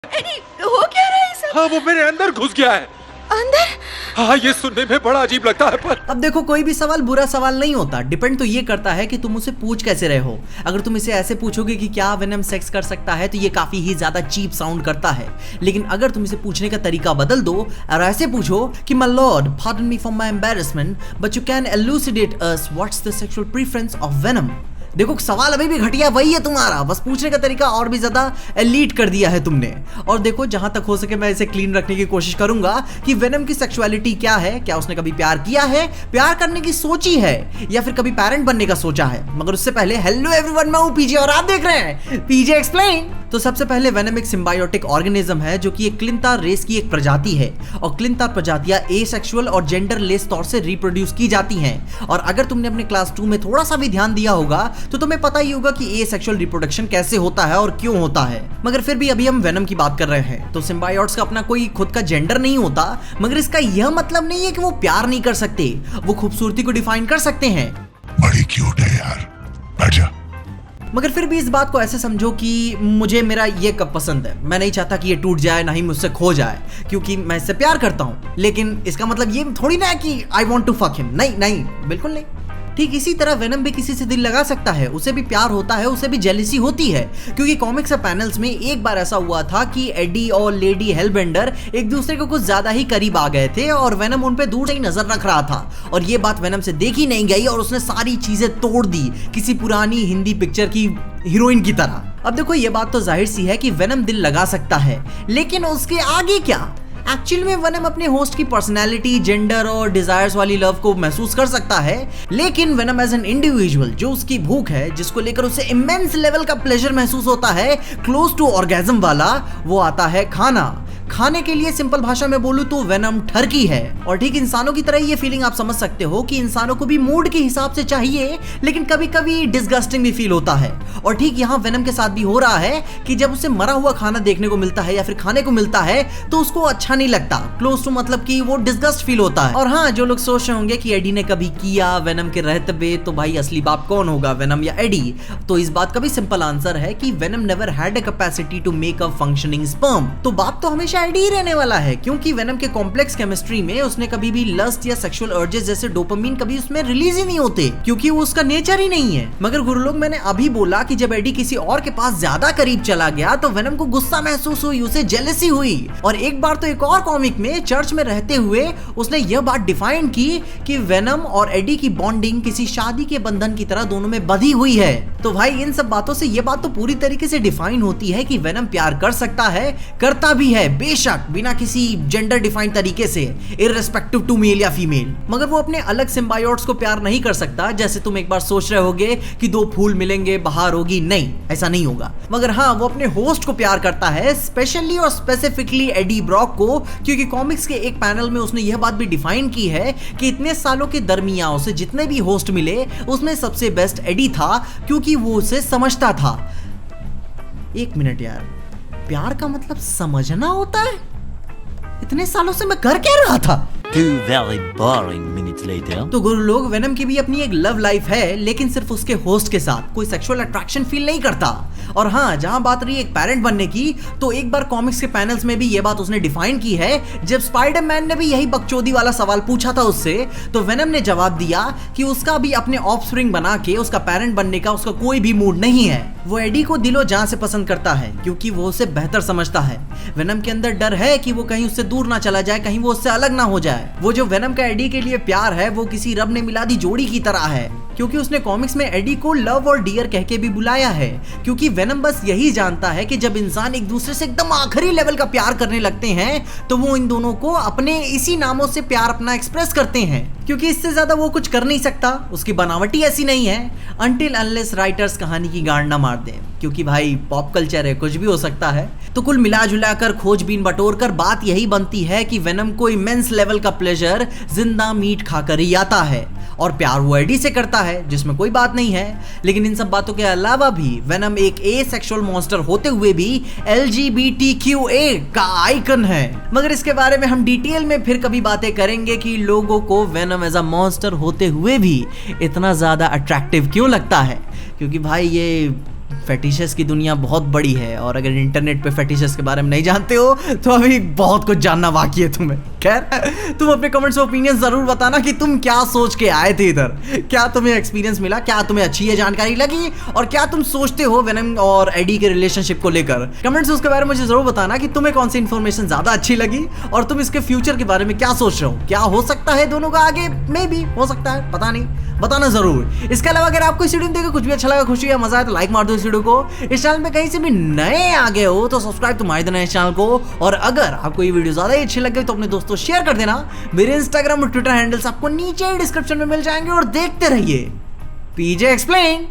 AD, हो क्या रहा है सब? हाँ, वो मेरे अंदर घुस गया है। अंदर? हाँ, ये सुनने में बड़ा अजीब लगता है पर अब देखो, कोई भी सवाल बुरा सवाल नहीं होता, डिपेंड तो ये करता है कि तुम उसे पूछ कैसे रहे हो। अगर तुम इसे ऐसे पूछोगे कि क्या वेनम सेक्स कर सकता है, तो ये काफी ही ज्यादा चीप साउंड करता है। लेकिन अगर तुम इसे पूछने का तरीका बदल दो और ऐसे पूछो कि my Lord, pardon me for my embarrassment, but you can elucidate us what's the sexual preference of venom. देखो, सवाल अभी भी घटिया वही है तुम्हारा, बस पूछने का तरीका और भी ज्यादा एलीट कर दिया है तुमने। और देखो, जहां तक हो सके मैं इसे क्लीन रखने की कोशिश करूंगा कि वेनम की सेक्सुअलिटी क्या है, क्या उसने कभी प्यार किया है, प्यार करने की सोची है, या फिर कभी पेरेंट बनने का सोचा है। मगर उससे पहले हेलो एवरीवन, मैं हूं पीजे और आप देख रहे हैं पीजे एक्सप्लेन। तो सबसे पहले वेनम एक सिम्बायोटिक ऑर्गेनिज्म है जो कि एक क्लिंतार रेस की एक प्रजाति है, और क्लिंतार प्रजातियां एसेक्सुअल और जेंडरलेस तौर से रिप्रोड्यूस की जाती हैं। और अगर तुमने अपने क्लास 2 में थोड़ा सा भी ध्यान दिया होगा तो तुम्हें पता ही होगा कि एसेक्सुअल रिप्रोडक्शन कैसे होता है और क्यों होता है। मगर फिर भी अभी हम वेनम की बात कर रहे हैं, तो सिम्बायोट्स का अपना कोई खुद का जेंडर नहीं होता, मगर इसका यह मतलब नहीं है कि वो प्यार नहीं कर सकते, वो खूबसूरती को डिफाइन कर सकते हैं। बड़ी क्यूट है यार, बैठ जा। मगर फिर भी इस बात को ऐसे समझो कि मुझे मेरा ये कप पसंद है, मैं नहीं चाहता कि ये टूट जाए, ना ही मुझसे खो जाए, क्योंकि मैं इससे प्यार करता हूँ। लेकिन इसका मतलब ये थोड़ी ना है कि I want to fuck him, नहीं नहीं, बिल्कुल नहीं। ठीक इसी तरह वेनम भी किसी से दिल लगा सकता है, उसे भी प्यार होता है, उसे भी जेलिसी होती है, क्योंकि कॉमिक्स और पैनल्स में एक बार ऐसा हुआ था कि एडी और लेडी हेलबेंडर एक दूसरे को कुछ ज्यादा ही करीब आ गए थे और वेनम उन पे दूर से ही नजर रख रहा था। और ये बात वेनम से देखी नहीं गई और उसने सारी चीजें तोड़ दी, किसी पुरानी हिंदी पिक्चर की हीरोइन की तरह। अब देखो, ये बात तो जाहिर सी है कि वेनम दिल लगा सकता है, लेकिन उसके आगे क्या? एक्चुअली में वेनम अपने होस्ट की पर्सनैलिटी, जेंडर और डिजायर्स वाली लव को महसूस कर सकता है, लेकिन वेनम एज एन इंडिविजुअल, जो उसकी भूख है, जिसको लेकर उसे इमेंस लेवल का प्लेजर महसूस होता है, क्लोज टू ऑर्गेज्म वाला, वो आता है खाना। खाने के लिए सिंपल भाषा में बोलूं तो वेनम ठरकी है। और ठीक इंसानों की तरह ये फीलिंग आप समझ सकते हो कि इंसानों को भी मूड के हिसाब से चाहिए, लेकिन कभी कभी डिस्गस्टिंग भी फील होता है। और ठीक यहाँ वेनम के साथ भी हो रहा है कि जब उसे मरा हुआ खाना देखने को मिलता है या फिर खाने को मिलता है तो उसको अच्छा नहीं लगता, क्लोज टू मतलब कि वो डिस्गस्ट फील होता है। और हाँ, जो लोग सोच रहे होंगे कि एडी ने कभी किया वेनम के रहते हुए, तो भाई असली बाप कौन होगा, वेनम या एडी? तो इस बात का भी सिंपल आंसर है कि Venom never had a capacity to make a functioning sperm. तो बाप तो हमेशा एडी ही रहने वाला है, क्योंकि वेनम के कॉम्प्लेक्स केमिस्ट्री में उसने कभी भी लस्ट या सेक्सुअल अर्जेस जैसे डोपामिन कभी उसमें रिलीज ही नहीं होते, क्योंकि वो उसका नेचर ही नहीं है। मगर गुरु लोग, मैंने अभी बोला कि जब एडी किसी और के पास ज्यादा करीब चला गया तो वेनम को गुस्सा महसूस हुई, उसे जेलसी हुई। और एक बार तो एक और कॉमिक में चर्च में रहते हुए उसने यह बात डिफाइन की कि वेनम और एडी की बॉन्डिंग किसी शादी के बंधन की तरह दोनों में बंधी हुई है। तो भाई, इन सब बातों से यह बात तो पूरी तरीके से डिफाइन होती है कि वेनम प्यार कर सकता है, करता भी है, बेशक बिना किसी जेंडर डिफाइंड तरीके से, इररिस्पेक्टिव टू मेल या फीमेल। मगर वो अपने अलग सिम्बायोट्स को प्यार नहीं कर सकता, जैसे तुम एक बार सोच रहे होगे कि दो फूल मिलेंगे, बहार होगी। नहीं, ऐसा नहीं होगा। मगर हाँ, वो अपने होस्ट को प्यार करता है, स्पेशली और स्पेसिफिकली एडी ब्रॉक को, क्योंकि कॉमिक्स के एक पैनल में उसने यह बात भी डिफाइन की है कि इतने सालों के दरमियान उसे जितने भी होस्ट मिले उसमें सबसे बेस्ट एडी था, क्योंकि वो उसे समझता था। एक मिनट यार, प्यार का मतलब समझना होता है? इतने सालों से मैं कर क्या रहा था? 2 very boring minutes later. तो गुरु लोग, वेनम की भी अपनी एक लव लाइफ है, लेकिन सिर्फ उसके होस्ट के साथ कोई सेक्सुअल अट्रैक्शन फील नहीं करता। और हाँ, जहां बात रही एक पेरेंट बनने की, तो एक बार कॉमिक्स के पैनल्स में भी ये बात उसने डिफाइन की है। जब स्पाइडरमैन ने भी यही बकचोदी वाला सवाल पूछा था उससे, तो वेनम ने जवाब दिया कि उसका भी अपने ऑफस्प्रिंग बना के उसका पेरेंट बनने का उसका कोई भी मूड नहीं है। वो एडी को दिलो जान से पसंद करता है, क्योंकि वो उसे बेहतर समझता है। वेनम के अंदर डर है कि वो कहीं उससे दूर ना चला जाए, कहीं वो उससे अलग ना हो जाए। वो जो वेनम का एडी के लिए प्यार है, वो किसी रब ने मिला दी जोड़ी की तरह है, क्योंकि उसने कॉमिक्स में एडी को लव और डियर कह के भी बुलाया है। क्योंकि वेनम बस यही जानता है कि जब इंसान एक दूसरे से एकदम आखिरी लेवल का प्यार करने लगते हैं, तो वो इन दोनों को अपने इसी नामों से प्यार अपना एक्सप्रेस करते हैं, क्योंकि इससे ज्यादा वो कुछ कर नहीं सकता। उसकी बनावटी ऐसी नहीं है, अनटिल अनलेस राइटर्स कहानी की गांड ना मार दें, क्योंकि भाई पॉप कल्चर है, कुछ भी हो सकता है। तो कुल मिला जुला कर, खोजबीन बटोर कर बात यही बनती है कि वेनम को इमेंस लेवल का प्लेजर जिंदा मीट खाकर ही आता है, और प्यार वो एडी से करता है, जिसमें कोई बात नहीं है। लेकिन इन सब बातों के अलावा भी वेनम एक एसेक्सुअल मॉन्स्टर होते हुए भी LGBTQA का आइकन है। मगर इसके बारे में हम डिटेल में फिर कभी बातें करेंगे कि लोगों को वेनम एज अ मॉन्स्टर होते हुए भी इतना ज्यादा अट्रैक्टिव क्यों लगता है, क्योंकि भाई ये फेटिशेस की दुनिया बहुत बड़ी है और अगर इंटरनेट पे फेटिशेस के बारे में नहीं जानते हो तो अभी बहुत कुछ जानना बाकी है तुम्हें। खैर तुम अपने कमेंट्स में ओपिनियन जरूर बताना कि तुम क्या सोच के आए थे इधर, क्या तुम्हें एक्सपीरियंस मिला, क्या तुम्हें अच्छी ये जानकारी लगी और क्या तुम सोचते हो वेनम और एडी के रिलेशनशिप को लेकर। कमेंट्स में उसके बारे में मुझे जरूर बताना कि तुम्हें कौन सी इन्फॉर्मेशन ज्यादा अच्छी लगी और तुम इसके फ्यूचर के बारे में क्या सोच रहे हो। क्या हो सकता है दोनों का आगे, मे बी हो सकता है, पता नहीं, बताना जरूर। इसके अलावा अगर आपको इस वीडियो में देखकर कुछ भी अच्छा लगा, खुशी या मजा आया तो लाइक मार दो इस वीडियो को। इस चैनल पे कहीं से भी नए आ गए हो तो सब्सक्राइब तो मार देना इस चैनल को। और अगर आपको ये वीडियो ज्यादा ही अच्छी लग गई तो अपने दोस्तों शेयर कर देना। मेरे इंस्टाग्राम और ट्विटर हैंडल्स आपको नीचे डिस्क्रिप्शन में मिल जाएंगे और देखते रहिए पीजे एक्सप्लेन।